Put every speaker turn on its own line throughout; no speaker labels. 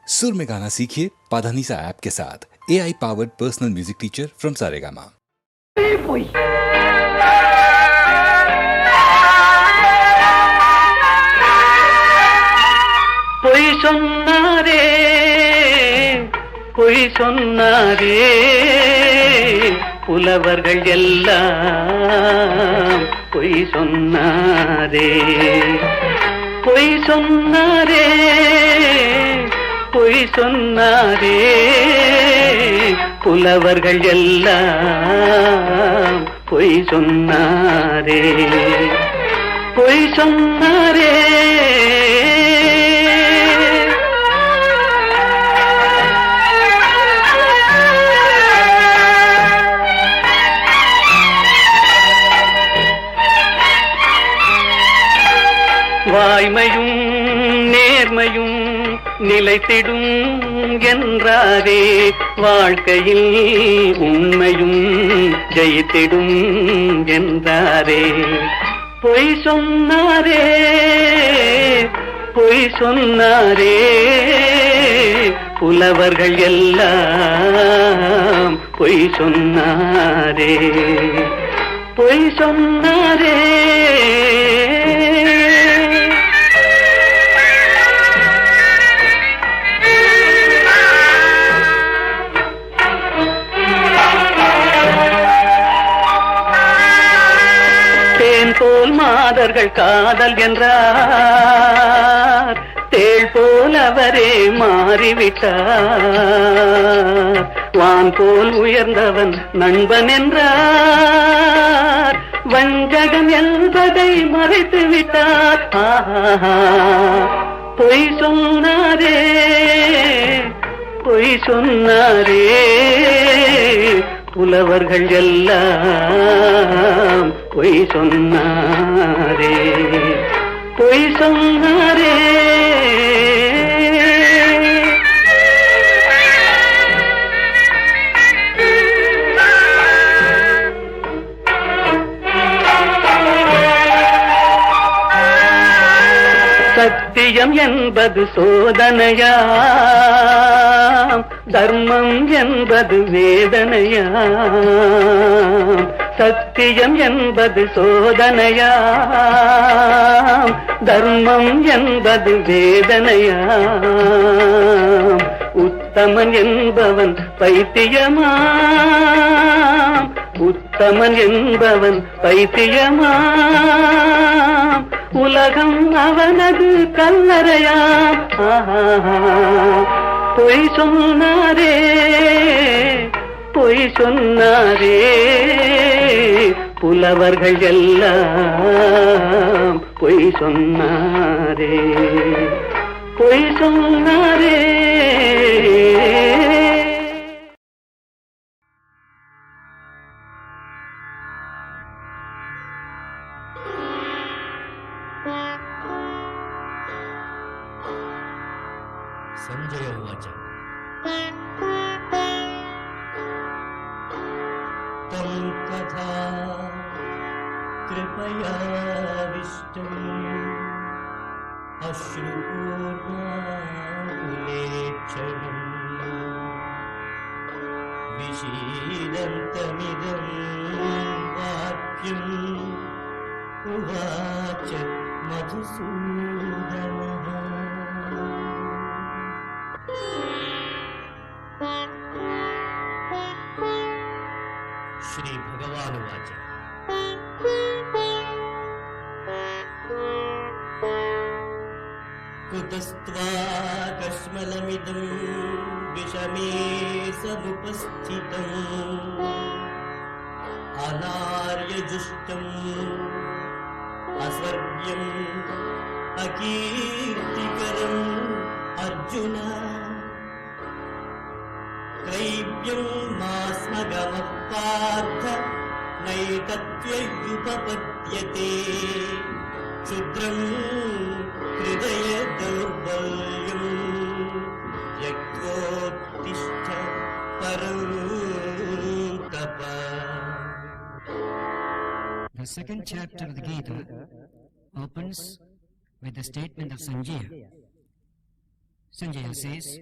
सुर में गाना सीखिए पाधानीसा ऐप के साथ AI powered personal music teacher from Saregama.
போய் பொய் சொன்னாரே பொய் சொன்னாரே புலவர்கள் எல்லாம் பொய் சொன்னாரே பொய் சொன்னாரே பொய் சொன்னாரே புலவர்கள் எல்லாம் பொய் சொன்னாரே பொய் சொன்னாரே வாய்மையும் நேர்மையும் நிலைத்திடும் என்றாரே வாழ்க்கையில் உண்மையும் ஜெயித்திடும் என்றாரே பொய் சொன்னாரே பொய் சொன்னாரே புலவர்கள் எல்லாம் பொய் சொன்னாரே பொய் சொன்னாரே போல் மாதர்கள் காதல் என்றார் தேள் போல் அவரே மாறிவிட்டார் வான் போல் உயர்ந்தவன் நண்பன் என்றார் வஞ்சகம் என்பதை மறைத்து விட்டார் பொய் சொன்னாரே பொய் சொன்னாரே புலவர்கள் எல்லாம் பொய் சொன்னாரே பொய் சொன்னாரே சத்தியம் என்பது சோதனையாம் தர்மம் என்பது வேதனையாம் சத்தியம் என்பது சோதனையாம் தர்மம் என்பது வேதனையாம் உத்தமன் என்பவன் பைத்தியமாம் உத்தமன் என்பவன் பைத்தியமாம் உலகம் அவனது கல்லறையாம் பொய் சொன்னாரே பொய் சொன்னாரே புலவர்கள் எல்லாம் பொய் சொன்னாரே பொய் சொன்னாரே
संजय उवाच तं कथा कृपयाविष्टम् अश्रुपूर्णाकुलेक्षणम् विषीदन्तमिदं वाक्यम् उवाच मधुसूदनः श्री भगवानुवाच कुतस्त्वाकश्मलमिदं विषमे समुपस्थितम् अनार्यजुष्टम् अस्वर्ग्यम् अकीर्तिकरम् अर्जुन क्रैव्यं मास्मगमः पार्थ नैतत्त्वयुपपद्यते क्षुद्रं हृदय दौर्बल्यं त्यक्त्वोत्तिष्ठ परन्तप.
The second chapter of the Gita opens with the statement of Sanjaya. Sanjaya says,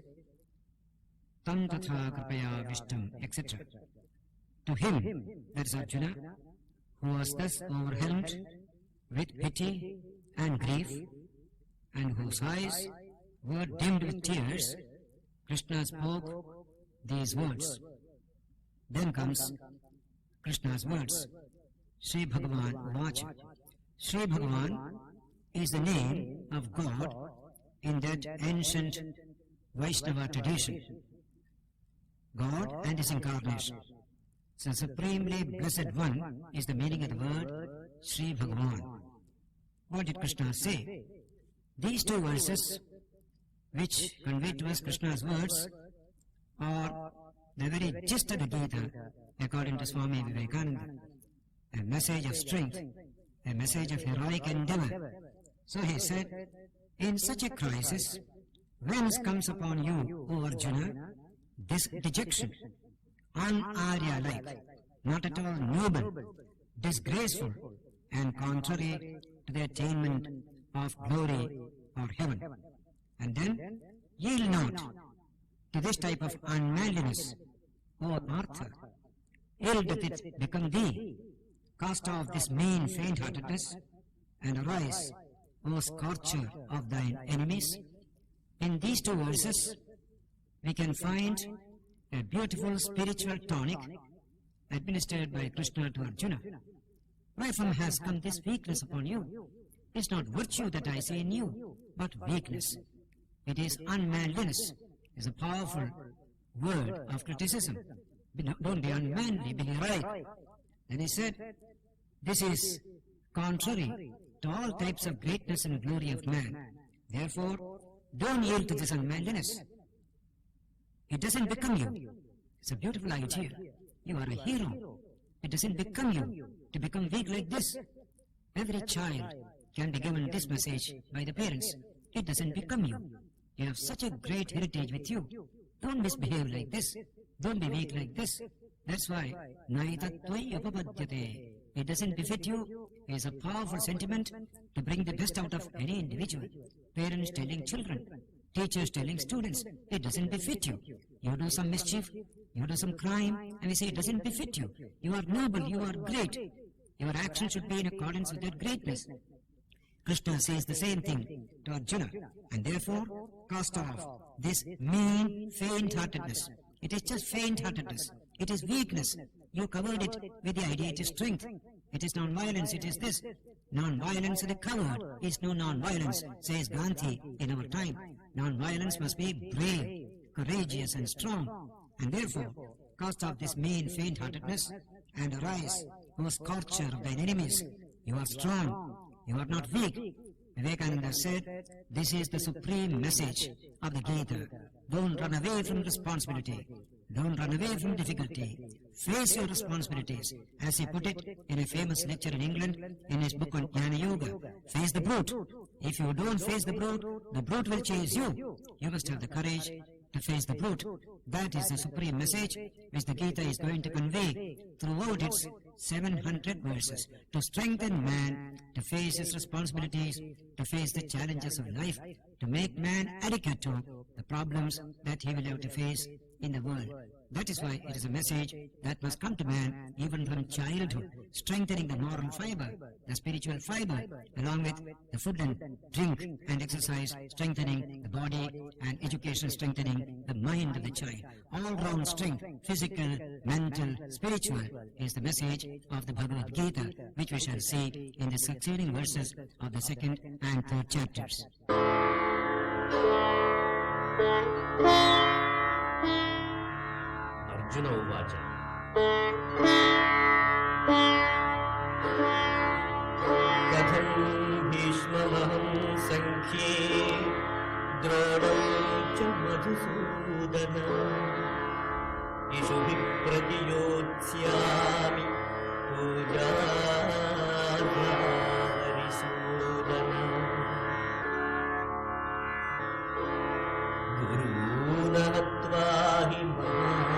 tam tatha kripaya vishtam, etc. To him, that is Arjuna, who was thus overwhelmed with pity and grief, and whose eyes were dimmed with tears, Krishna spoke these words. Then comes Krishna's words. Sri Bhagavan Uvacha. Sri Bhagavan is the name of God in that ancient Vaishnava tradition. God and His incarnation. So Supremely Blessed One is the meaning of the word Sri Bhagavan. What did Krishna say? These two verses, which convey to us Krishna's words, are the very gist of the Gita, according to Swami Vivekananda. A message of strength, a message of heroic endeavor. So he said, in such a crisis, whence comes upon you, O Arjuna, this dejection, un-Arya-like, not at all noble, disgraceful, and contrary to the attainment of glory or heaven. And then, yield not to this type of unmanliness, O Partha. Ill doth it become thee. Cast off this mean faint-heartedness, and arise, O scorcher of thine enemies. In these two verses, we can find a beautiful spiritual tonic administered by Krishna to Arjuna. Why from has come this weakness upon you? It's not virtue that I say in you, but weakness. It is unmanliness. It's a powerful word of criticism. Don't be unmanly, be heroic. Then he said, this is contrary to all types of greatness and glory of man. Therefore, don't yield to this unmanliness. It doesn't become you. It's a beautiful idea. You are a hero. It doesn't become you to become weak like this. Every child can be given this message by the parents. It doesn't become you. You have such a great heritage with you. Don't misbehave like this. Don't be weak like this. That's why, Naitatvai apapadyate. It doesn't befit you. It is a powerful sentiment to bring the best out of any individual. Parents telling children, teachers telling students, it doesn't befit you. You do some mischief, you do some crime, and we say it doesn't befit you. You are noble, you are great. Your action should be in accordance with that greatness. Krishna says the same thing to Arjuna, and therefore cast off this mean faint-heartedness. It is just faint-heartedness. It is weakness. You covered it with the idea it is strength. It is non-violence, it is this. Non-violence of the coward is no non-violence, says Gandhi in our time. Non-violence must be brave, courageous and strong. And therefore, cast off this mean faint-heartedness and arise, O scorcher of thine enemies. You are strong. You are not weak. Vivekananda said, this is the supreme message of the Gita. Don't run away from responsibility. Don't run away from difficulty. Face your responsibilities. As he put it in a famous lecture in England in his book on Jnana Yoga. Face the brute. If you don't face the brute will chase you. You must have the courage to face the brute. That is the supreme message which the Gita is going to convey throughout its 700 verses, to strengthen man to face his responsibilities, to face the challenges of life, to make man adequate to the problems that he will have to face in the world. That is why it is a message that must come to man even from childhood, strengthening the moral fiber, the spiritual fiber, along with the food and drink and exercise, strengthening the body, and education strengthening the mind of the child. All-round strength, physical, mental, spiritual, is the message of the Bhagavad Gita, which we shall see in the succeeding verses of the second and third chapters.
Arjun उवाच कथं भीष्ममहं सङ्ख्ये द्रोणं च मधुसूदन इषुभिः प्रतियोत्स्यामि पूजार्हारिसूदन गुरून् हत्वा हि महानुभावान्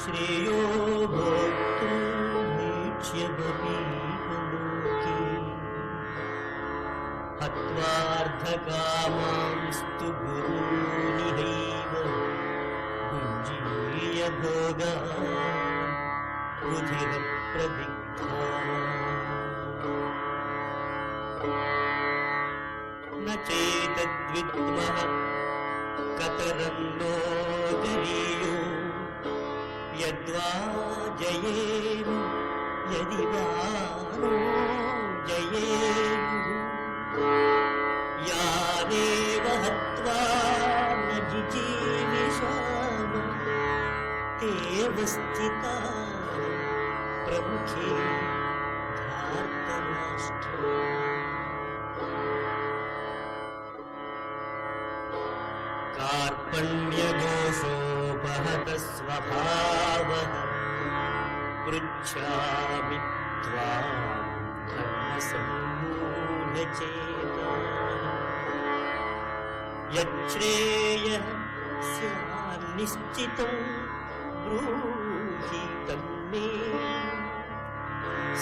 श्रेयो भोक्तुं वीक्ष्यमपीह लोके हत्वार्थकामांस्तु गुरून् भोगा रुधिरप्रदिग्धा न चेतद्विद्मः कतरन्नो गरीयो यद्वा जयेम यदि वा नो जयेम यानेव हत्वा न जिजीविषाम तेव स्थिता प्रमुखे धार्तराष्ट्रे कार्पण्यदोषोपहतः स्वभावः पृच्छामि त्वां धर्मसम्मूढचेताः यच्छ्रेयः स्यान्निश्चितं ब्रूहि तन्मे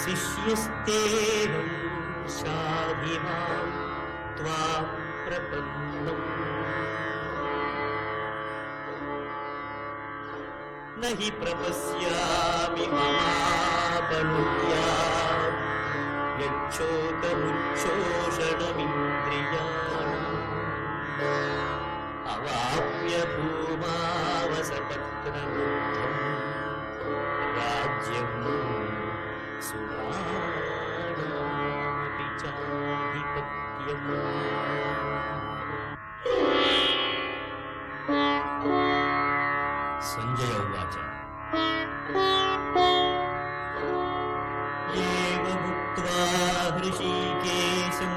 शिष्यस्तेऽहं शाधि मां त्वां प्रपन्नम् न हि प्रपश्यामि ममापनुद्यात् यच्छोकमुच्छोषणमिन्द्रियाणाम् अवाप्य भूमावसपत्नमुद्धम् राज्यं सुराणामपि चाधिपत्यम् संजय उवाच एवमुक्त्वा हृषीकेशं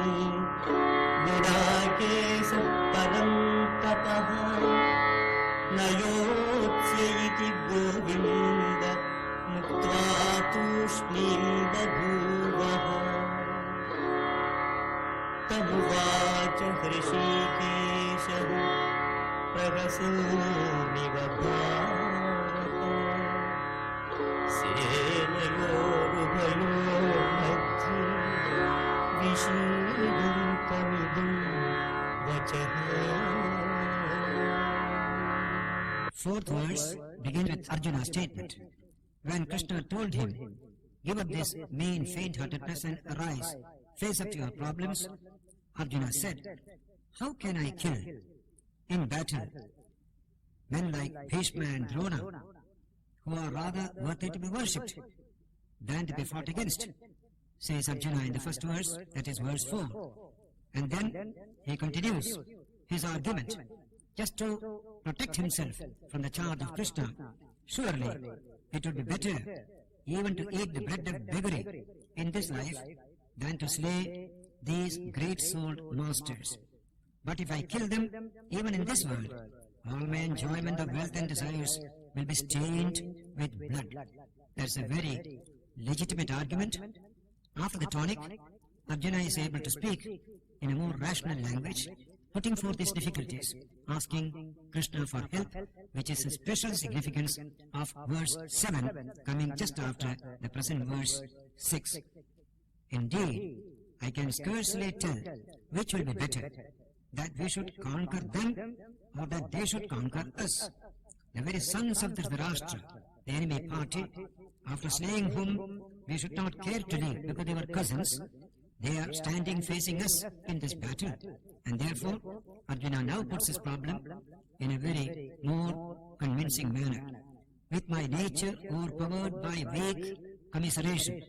गुडाकेशः परं तपः न योत्स्य इति गोविन्द मुक्त्वा तूष्णीं बभूवः तमुवाच हृषीकेशः प्रहसन्निव भारत सेनयोरुभयोर्मध्ये विषीदन्तमिदं वचः.
Fourth verse begins with Arjuna's statement. When Krishna told him, "Give up this mean, faint-heartedness and arise, face up to your problems," Arjuna said, "How can I kill in battle men like Bhishma and Drona, who are rather worthy to be worshipped than to be fought against?" Says Arjuna in the first verse, that is verse 4. And then he continues his argument just to protect himself from the charge of Krishna. Surely it would be better even to eat the bread of beggary in this life than to slay these great-souled masters. But if I kill them, even in this world, all my enjoyment of wealth and desires will be stained with blood. That's a very legitimate argument. After the tonic, Arjuna is able to speak in a more rational language, putting forth his difficulties, asking Krishna for help, which is the special significance of verse 7 coming just after the present verse 6. Indeed, I can scarcely tell which will be better, that we should conquer them or that they should conquer us. The very sons of Dhritarashtra, the enemy party, after slaying whom we should not care to leave because they were cousins, they are standing facing us in this battle. And therefore, Arjuna now puts his problem in a very more convincing manner. With my nature overpowered by vague commiseration,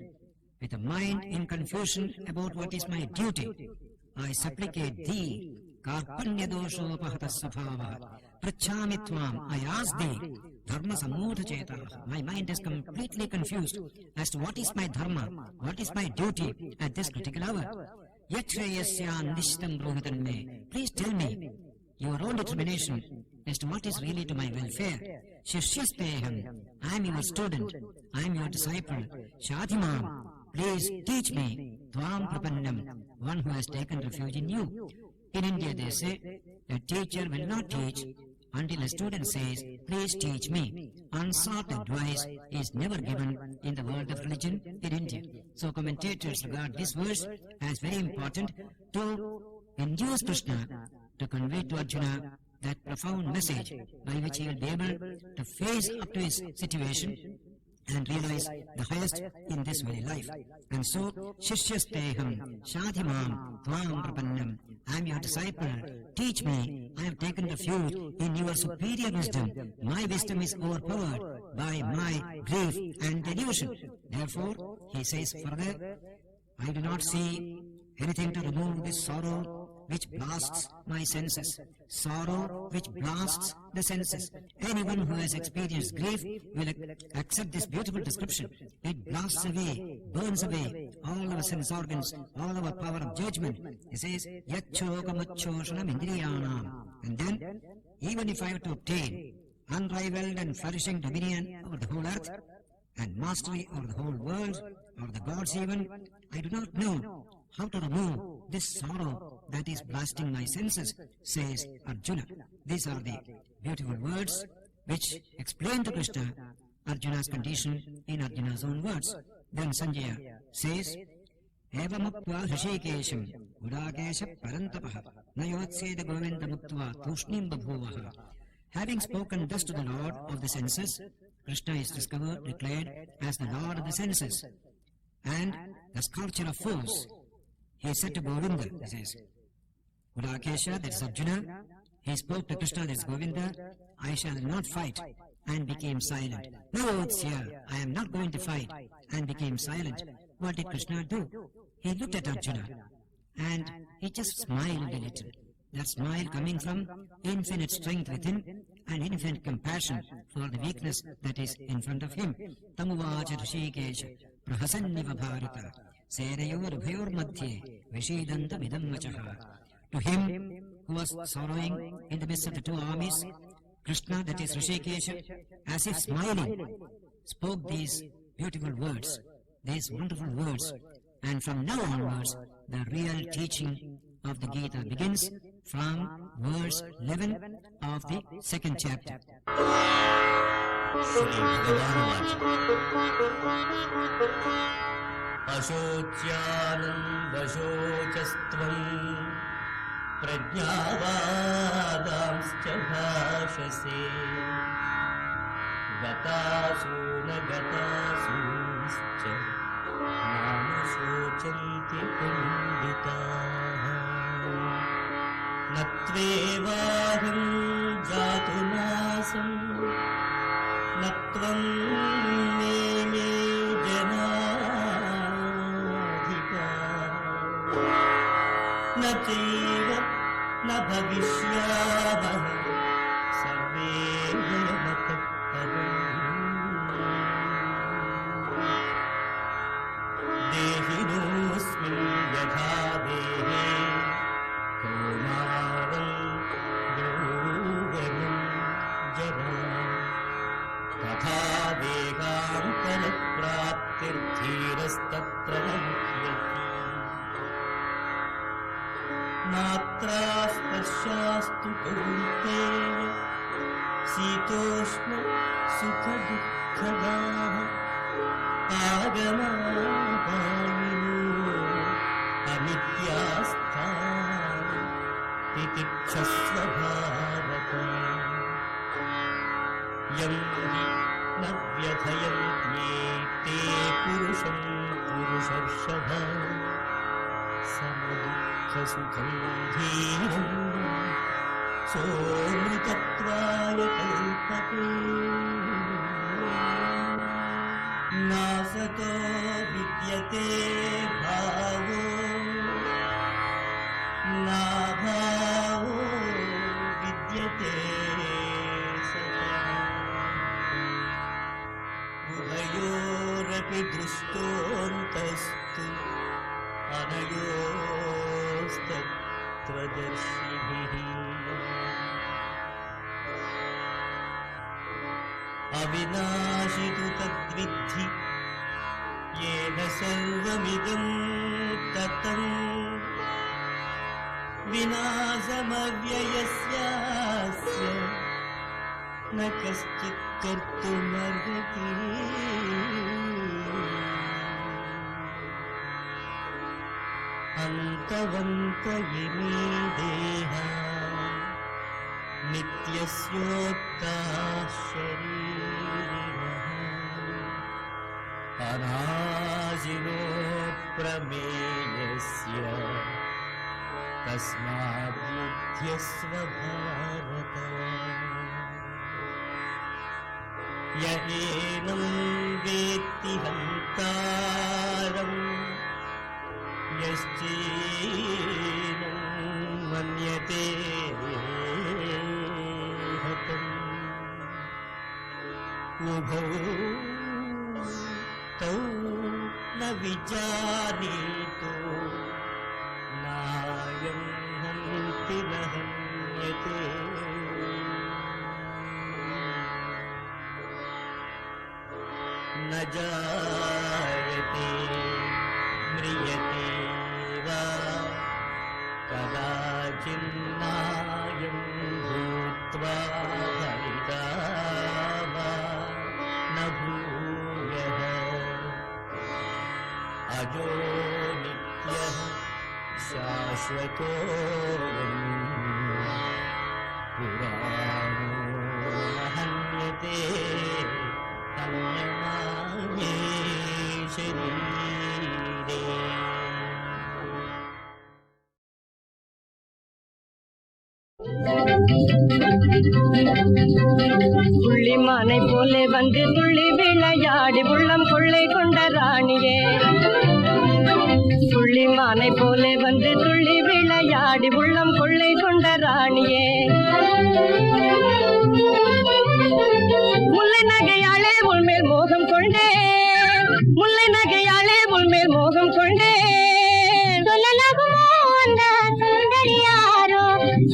with a mind in confusion about what is my duty, I supplicate thee, Karpanyadoshopahatas Sabhava, Prachami Tvam, I ask thee, Dharma Samudha Chetah. My mind is completely confused as to what is my dharma, what is my duty at this critical hour. Yachreyasyan Nishtam Brohitan me. Please tell me your own determination as to what is really to my welfare. Shishyasteham, I am your student, I am your disciple. Shadhimam, please teach me. Tvam Prapannam, one who has taken refuge in you. In India they say, a teacher will not teach until a student says, "Please teach me." Unsought advice is never given in the world of religion in India. So commentators regard this verse as very important to induce Krishna to convey to Arjuna that profound message by which he will be able to face up to his situation and realize the highest in this very life. And so, Shishyasteham Shadhimam Tvam Prapannam, I am your disciple, teach me, I have taken refuge in your superior wisdom. My wisdom is overpowered by my grief and delusion. Therefore, he says further, I do not see anything to remove this sorrow which blasts my senses. Sorrow which blasts the senses. Anyone who has experienced grief will accept this beautiful description. It blasts away, burns away all our sense organs, all our power of judgment. He says, Yachchokamachoshanam indriyanam. And then, even if I were to obtain unrivaled and flourishing dominion over the whole earth, and mastery over the whole world, or the gods even, I do not know how to remove this sorrow that is blasting my senses, says Arjuna. These are the beautiful words which explain to Krishna Arjuna's condition in Arjuna's own words. Then Sanjaya says, Evamukva Hrishikesham Udakesha Parantapaha Nayotseda Govinda Muktva Tushnim Babhuvaha. Having spoken thus to the Lord of the senses, Krishna is declared as the Lord of the senses and the sculpture of fools. He said to Govinda, he says, Udakesha, that is Arjuna, he spoke to Krishna, that is Govinda, I shall not fight, and became silent. No, it's here, I am not going to fight, and became silent. What did Krishna do? He looked at Arjuna, and he just smiled a little. That smile coming from infinite strength within and infinite compassion for the weakness that is in front of him. Tamuvacha Rishikesha Prahasanniva Bharata Sedayor Bhayor Madhye Vishidanta Vidam Vachaha. To him who was sorrowing in the midst of the two armies, Krishna, that is Rishikesha, as if smiling, spoke these beautiful words, these wonderful words. And from now onwards, the real teaching of the Gita begins from verse 11 of the second chapter.
Shri भगवानुवाच अशोच्यानन्वशोचस्त्वम् प्रज्ञावादांश्च भाषसे गतासु न गतासूंश्च नानुशोचन्ति पण्डिताः न त्वेवाहं जातुनासम् न त्वं मे जनाधिपाः न चैव न भविष्यामः सर्वे वयमतः परम् देहिनोऽस्मिन् यथा देहे कौमारं यौवनं जरा तथा देहान्तरप्राप्तिर्धीरस्तत्र न मुह्यति मात्रा स्पर्शास्तु कौन्तेय शीतोष्ण सुखदुःखदाः आगमापायिनो अनित्यास्था तितिक्षस्व भारत यं हि न व्यथयन्त्येते पुरुषं पुरुषर्षभ समदुःखसुखं धीरं सोऽमृतत्वाय कल्पते नासतो विद्यते भावो नाभावो विद्यते उभयोरपि दृष्टोऽन्तस्तु अनयोस्तत्त्वदर्शिभिः अविनाशि तु तद्विद्धि येन सर्वमिदं ततं विनाशमव्ययस्यास्य न कश्चित् कर्तुमर्हति अन्तवन्त इमे देहा नित्यस्योक्ताः शरीरिणः अनाशिनो प्रमेयस्य तस्माद् युध्यस्व भारत य एनं वेत्ति हन्तारम् यश्चैनं मन्यते हतम् उभौ तौ न विजानीतो नायं हन्ति न हन्यते न जायते म्रियते वा कदाचिन्नायं भूत्वा भविता वा न भूयः अजो नित्यः शाश्वतोऽयम् पुराणो न हन्यते हन्यमाने शरीरे
புள்ளிமானை போலே வந்து துள்ளி விளையாடி உள்ளம் கொள்ளை கொண்ட ராணியே புள்ளிமானை போலே வந்து துள்ளி விளையாடி உள்ளம் கொள்ளை கொண்ட ராணியே முல்லை நகையாளே உள்மேல் மோகம் கொண்டே முல்லை நகையாளே உள்மேல் மோகம் கொண்டே சொல்லலாகுமோ அந்த சுந்தரியாரோ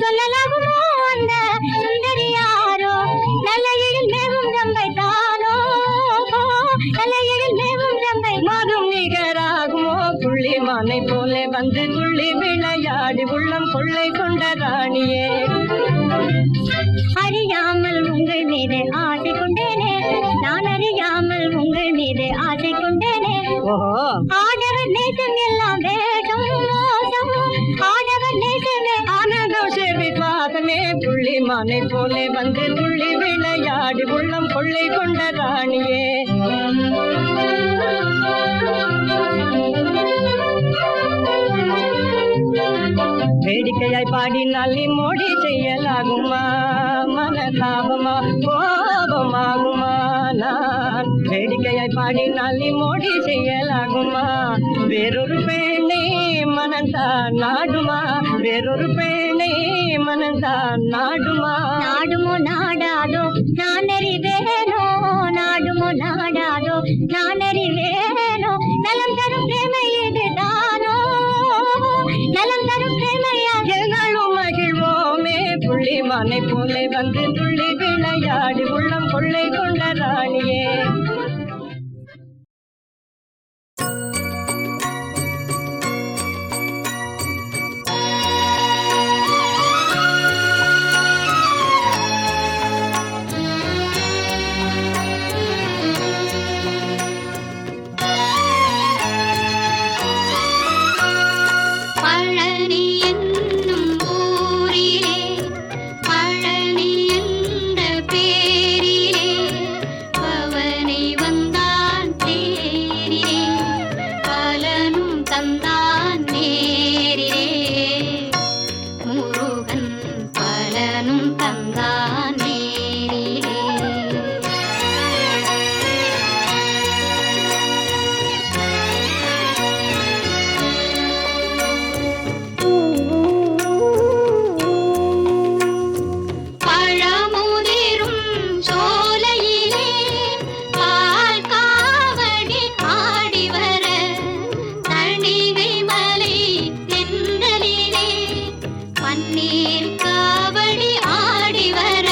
சொல்லலாகுமோ அந்த சுந்தரியாரோ நல்ல எழில் மேவும் ரம்பை தானோ நல்ல எழில் மேவும் ரம்பை மாதும் நிகராகுமோ புள்ளிமானை போலே வந்து துள்ளி விளையாடி உள்ளம் கொள்ளை கொண்ட ராணியே அறியாமல் உங்கள் மீது ஆசை கொண்டேனே நான் அறியாமல் உங்கள் மீது ஆசை கொண்டேனே ஆடவர் நேசம் எல்லாம் வேஷம் மோசம் ஆடவர் நேசமே ஆனந்தம் விசுவாசமே புள்ளிமானை போலே வந்து துள்ளி விளையாடி உள்ளம் கொள்ளை கொண்ட ராணியே வேடிக்கையாய் பாடினால் நீ மோடி செய்யலாகுமா மனதாபமா கோபமாகுமா நான் வேடிக்கையாய் பாடினால் நீ மோடி செய்யலாகுமா வேறொரு பெண்ணை மனந்தான் நாடுமா வேறொரு பெண்ணை மனந்தான் நாடுமா நாடுமோ நாடாதோ நான் அறிவேனோ நாடுமோ நாடாதோ நான் அறிவேனோ நலம் தரும் பிரேமை இதுதானோ நலம் தரும் பிரேமையா எங்களும் மகிழ்வோமே புள்ளிமானை போலே வந்து துள்ளி விளையாடி உள்ளம் கொள்ளை கொண்ட ராணியே
காவடி ஆடி வர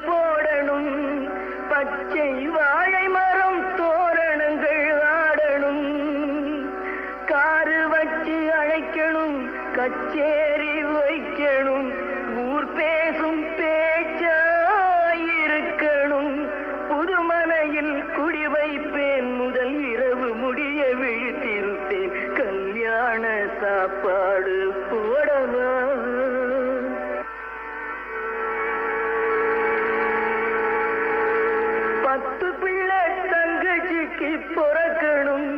போடணும், பச்சை வாழை மரம் தோரணங்கள் ஆடணும், காரு வச்சு அழைக்கணும், கச்சேரி வைக்கணும், ஊர் பேசும் பேச்சாயிருக்கணும், புதுமனையில் குடி வைப்பேன், முதல் இரவு முடிய விழித்திருப்பேன், கல்யாண சாப்பாடு போடவா. பத்து பிள்ளை தங்கச்சிக்கு பிறக்கணும்,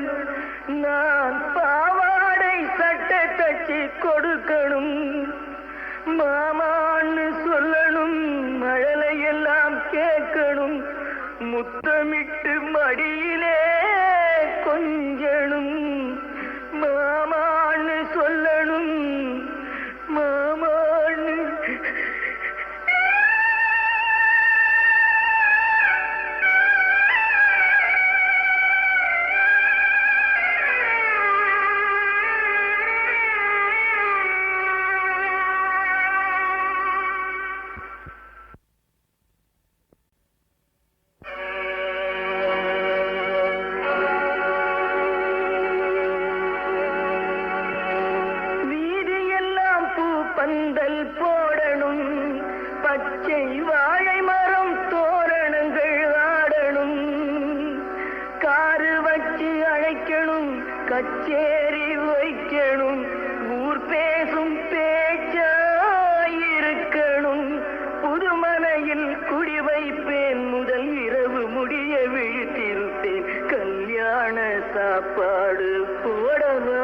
நான் பாவாடை சட்டை தச்சு கொடுக்கணும், மாமான்னு சொல்லணும், மழலையெல்லாம் கேட்கணும், முத்தமிட்டு மடியிலே கொஞ்சணும், மாமான்னு சொல்லணும், மாமான்னு. பந்தல் போடணும், பச்சை வாழை மரம் தோரணங்கள் ஆடணும், காரு வச்சு அழைக்கணும், கச்சேரி வைக்கணும், ஊர் பேசும் பேச்சாயிருக்கணும், புதுமனையில் குடி வைப்பேன், முதல் இரவு முடிய விழித்திருப்பேன், கல்யாண சாப்பாடு போடவா.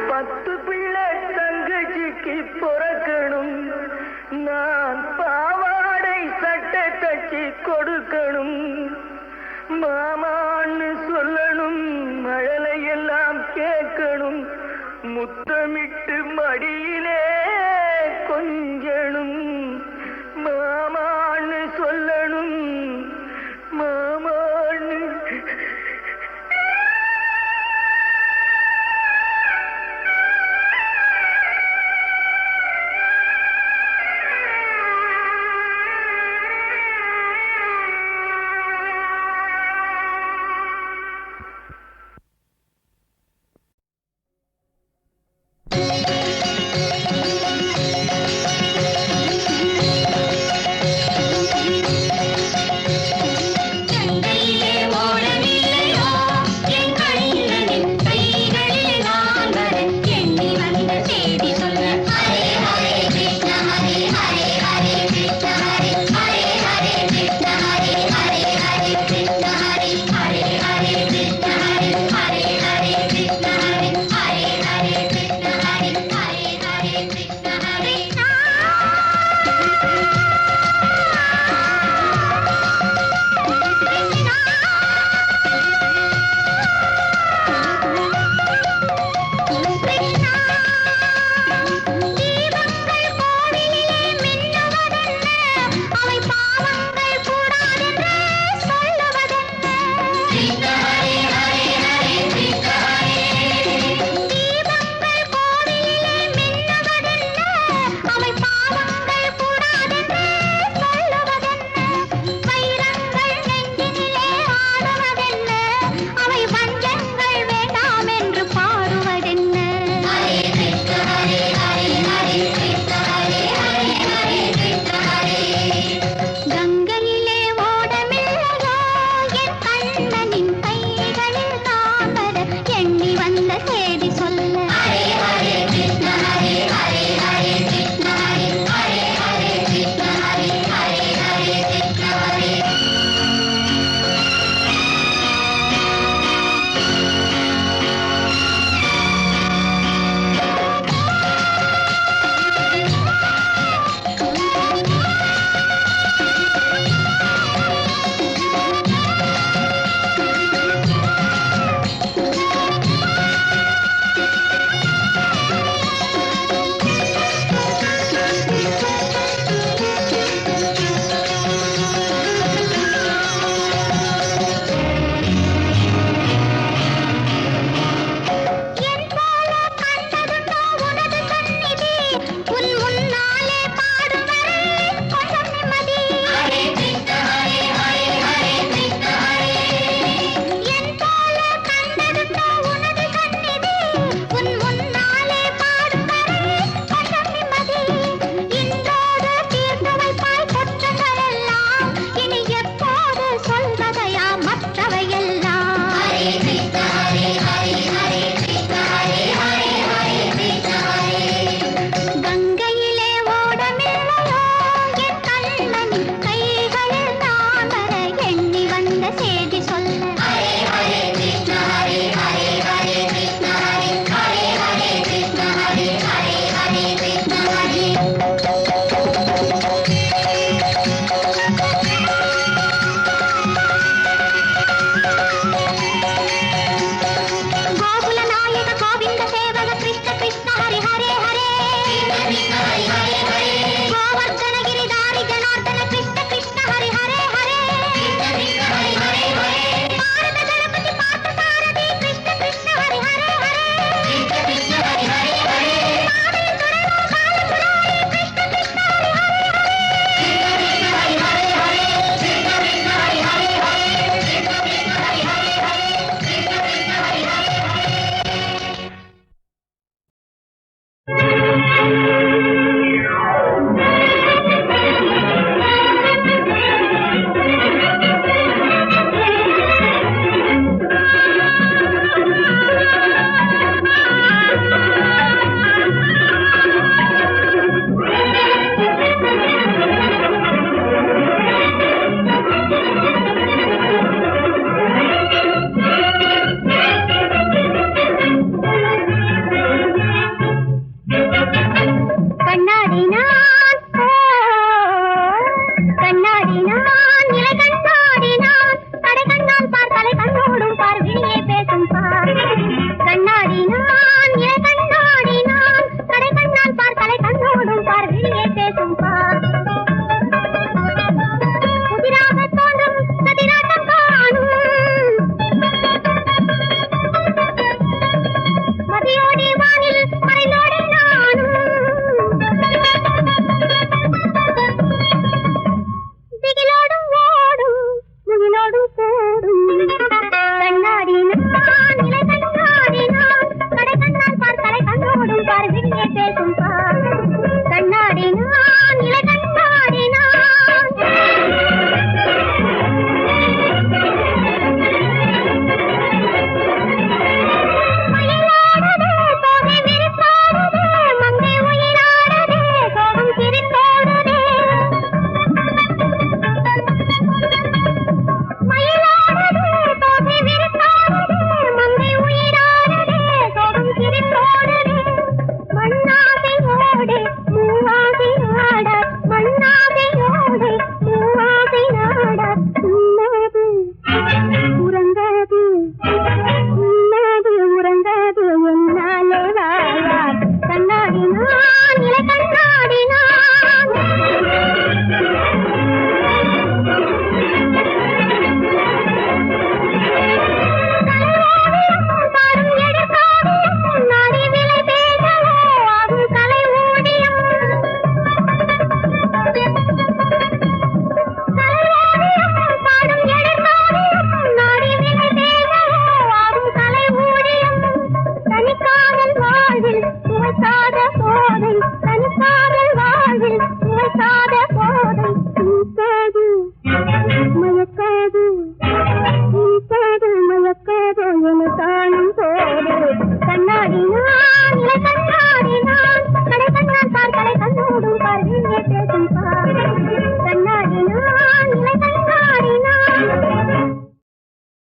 பத்து பிள்ளை தங்கச்சிக்கு பிறக்கணும், நான் பாவாடை சட்டை தச்சு கொடுக்கணும், மாமான்னு சொல்லணும், மழலையெல்லாம் கேட்கணும், முத்தமிட்டு மடியிலே கொஞ்சணும், மாமான்னு சொல்லணும், மாமான்னு.